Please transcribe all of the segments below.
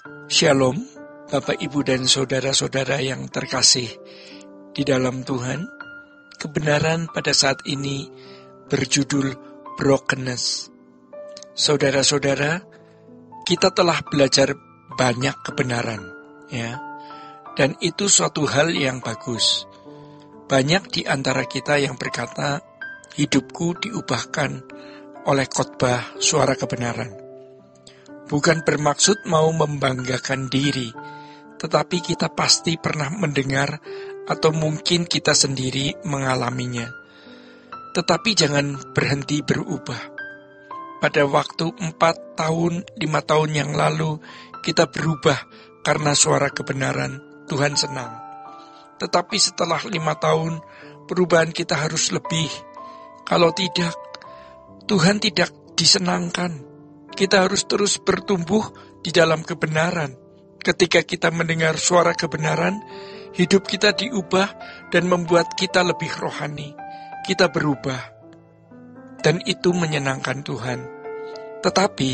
Shalom, Bapak, Ibu, dan saudara-saudara yang terkasih di dalam Tuhan. Kebenaran pada saat ini berjudul brokenness. Saudara-saudara, kita telah belajar banyak kebenaran, ya, dan itu suatu hal yang bagus. Banyak di antara kita yang berkata, hidupku diubahkan oleh khotbah suara kebenaran. Bukan bermaksud mau membanggakan diri, tetapi kita pasti pernah mendengar atau mungkin kita sendiri mengalaminya. Tetapi jangan berhenti berubah. Pada waktu 4 tahun, 5 tahun yang lalu, kita berubah karena suara kebenaran. Tuhan senang. Tetapi setelah 5 tahun, perubahan kita harus lebih. Kalau tidak, Tuhan tidak disenangkan. Kita harus terus bertumbuh di dalam kebenaran. Ketika kita mendengar suara kebenaran, hidup kita diubah dan membuat kita lebih rohani. Kita berubah. Dan itu menyenangkan Tuhan. Tetapi,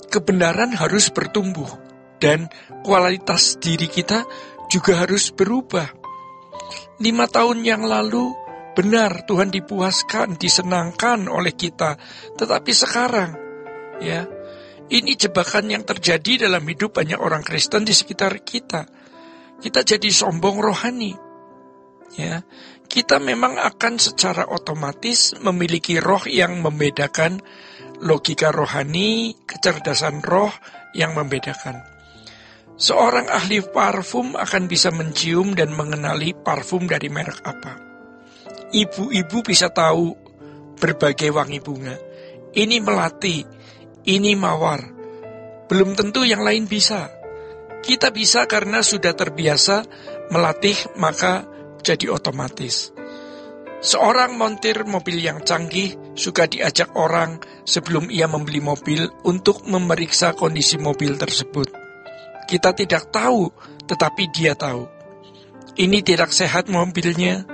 kebenaran harus bertumbuh. Dan kualitas diri kita juga harus berubah. 5 tahun yang lalu, benar Tuhan dipuaskan, disenangkan oleh kita. Tetapi sekarang, ya, ini jebakan yang terjadi dalam hidup banyak orang Kristen di sekitar kita. Kita jadi sombong rohani. Ya, kita memang akan secara otomatis memiliki roh yang membedakan, logika rohani, kecerdasan roh yang membedakan. Seorang ahli parfum akan bisa mencium dan mengenali parfum dari merek apa. Ibu-ibu bisa tahu berbagai wangi bunga. Ini melati. Ini mawar. Belum tentu yang lain bisa. Kita bisa karena sudah terbiasa melatih, maka jadi otomatis. Seorang montir mobil yang canggih suka diajak orang sebelum ia membeli mobil untuk memeriksa kondisi mobil tersebut. Kita tidak tahu, tetapi dia tahu. Ini tidak sehat mobilnya,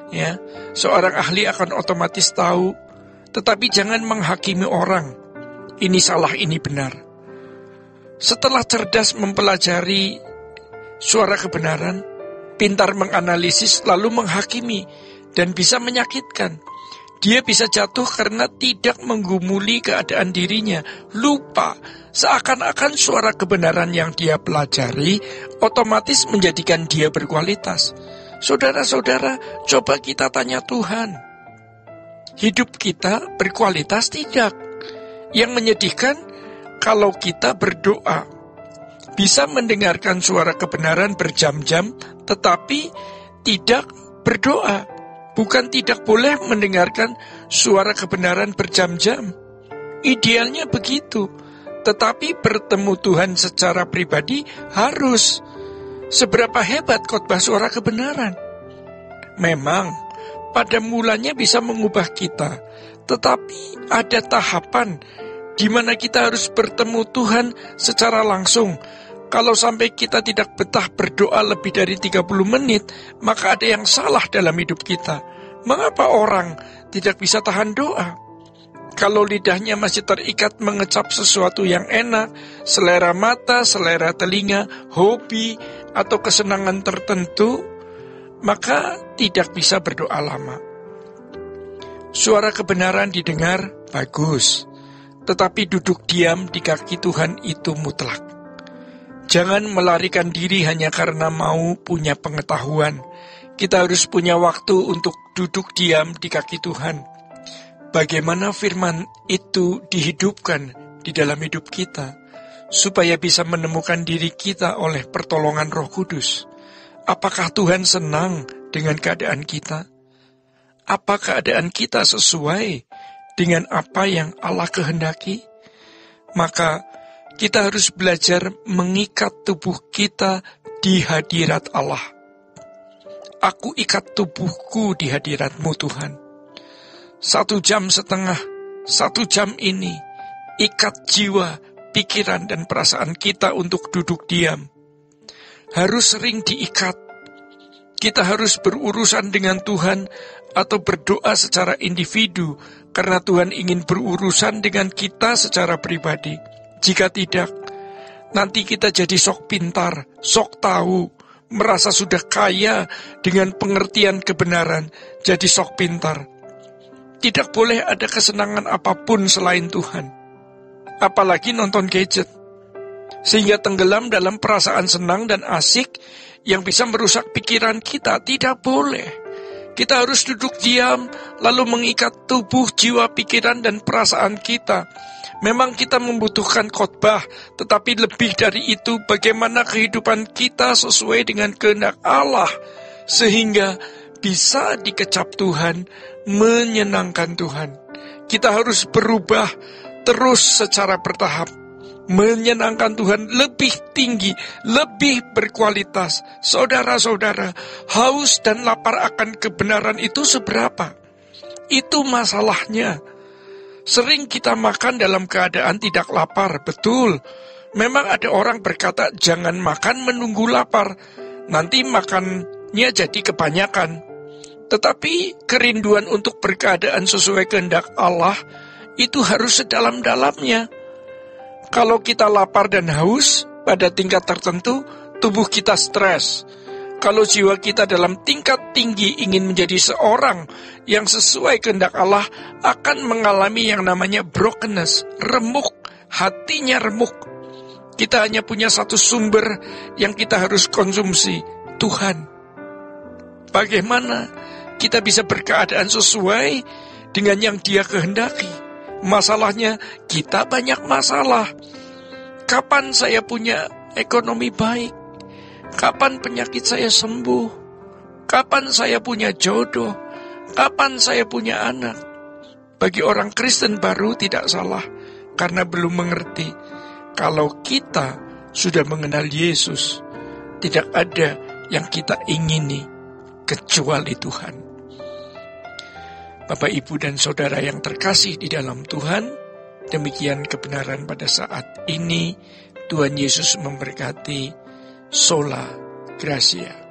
ya. Seorang ahli akan otomatis tahu, tetapi jangan menghakimi orang. Ini salah, ini benar. Setelah cerdas mempelajari suara kebenaran, pintar menganalisis lalu menghakimi, dan bisa menyakitkan. Dia bisa jatuh karena tidak menggumuli keadaan dirinya, lupa, seakan-akan suara kebenaran yang dia pelajari otomatis menjadikan dia berkualitas. Saudara-saudara, coba kita tanya Tuhan. Hidup kita berkualitas tidak? Yang menyedihkan, kalau kita berdoa, bisa mendengarkan suara kebenaran berjam-jam, tetapi tidak berdoa. Bukan tidak boleh mendengarkan suara kebenaran berjam-jam. Idealnya begitu. Tetapi bertemu Tuhan secara pribadi harus. Seberapa hebat khotbah suara kebenaran? Memang, pada mulanya bisa mengubah kita. Tetapi ada tahapan di mana kita harus bertemu Tuhan secara langsung. Kalau sampai kita tidak betah berdoa lebih dari 30 menit, maka ada yang salah dalam hidup kita. Mengapa orang tidak bisa tahan doa? Kalau lidahnya masih terikat mengecap sesuatu yang enak, selera mata, selera telinga, hobi, atau kesenangan tertentu, maka tidak bisa berdoa lama. Suara kebenaran didengar, bagus. Tetapi duduk diam di kaki Tuhan itu mutlak. Jangan melarikan diri hanya karena mau punya pengetahuan. Kita harus punya waktu untuk duduk diam di kaki Tuhan. Bagaimana firman itu dihidupkan di dalam hidup kita, supaya bisa menemukan diri kita oleh pertolongan Roh Kudus. Apakah Tuhan senang dengan keadaan kita? Apa keadaan kita sesuai dengan apa yang Allah kehendaki? Maka kita harus belajar mengikat tubuh kita di hadirat Allah. Aku ikat tubuhku di hadirat-Mu Tuhan. 1,5 jam, 1 jam ini, ikat jiwa, pikiran dan perasaan kita untuk duduk diam. Harus sering diikat. Kita harus berurusan dengan Tuhan atau berdoa secara individu, karena Tuhan ingin berurusan dengan kita secara pribadi. Jika tidak, Nanti kita jadi sok pintar, sok tahu, merasa sudah kaya dengan pengertian kebenaran, jadi sok pintar. Tidak boleh ada kesenangan apapun selain Tuhan. Apalagi nonton gadget. Sehingga tenggelam dalam perasaan senang dan asik yang bisa merusak pikiran kita. Tidak boleh. Kita harus duduk diam, lalu mengikat tubuh, jiwa, pikiran, dan perasaan kita. Memang kita membutuhkan khotbah, tetapi lebih dari itu bagaimana kehidupan kita sesuai dengan kehendak Allah, sehingga bisa dikecap Tuhan, menyenangkan Tuhan. Kita harus berubah terus secara bertahap, menyenangkan Tuhan lebih tinggi, lebih berkualitas. Saudara-saudara, haus dan lapar akan kebenaran itu seberapa? Itu masalahnya. Sering kita makan dalam keadaan tidak lapar, betul. Memang ada orang berkata, jangan makan menunggu lapar, nanti makannya jadi kebanyakan. Tetapi kerinduan untuk berkeadaan sesuai kehendak Allah itu harus sedalam-dalamnya. Kalau kita lapar dan haus pada tingkat tertentu, tubuh kita stres. Kalau jiwa kita dalam tingkat tinggi ingin menjadi seorang yang sesuai kehendak Allah, akan mengalami yang namanya brokenness, remuk, hatinya remuk. Kita hanya punya satu sumber yang kita harus konsumsi, Tuhan. Bagaimana kita bisa berkeadaan sesuai dengan yang Dia kehendaki? Masalahnya, kita banyak masalah. Kapan saya punya ekonomi baik? Kapan penyakit saya sembuh? Kapan saya punya jodoh? Kapan saya punya anak? Bagi orang Kristen baru tidak salah, karena belum mengerti. Kalau kita sudah mengenal Yesus, tidak ada yang kita ingini kecuali Tuhan. Bapak, Ibu, dan Saudara yang terkasih di dalam Tuhan, demikian kebenaran pada saat ini. Tuhan Yesus memberkati. Sola Gracia.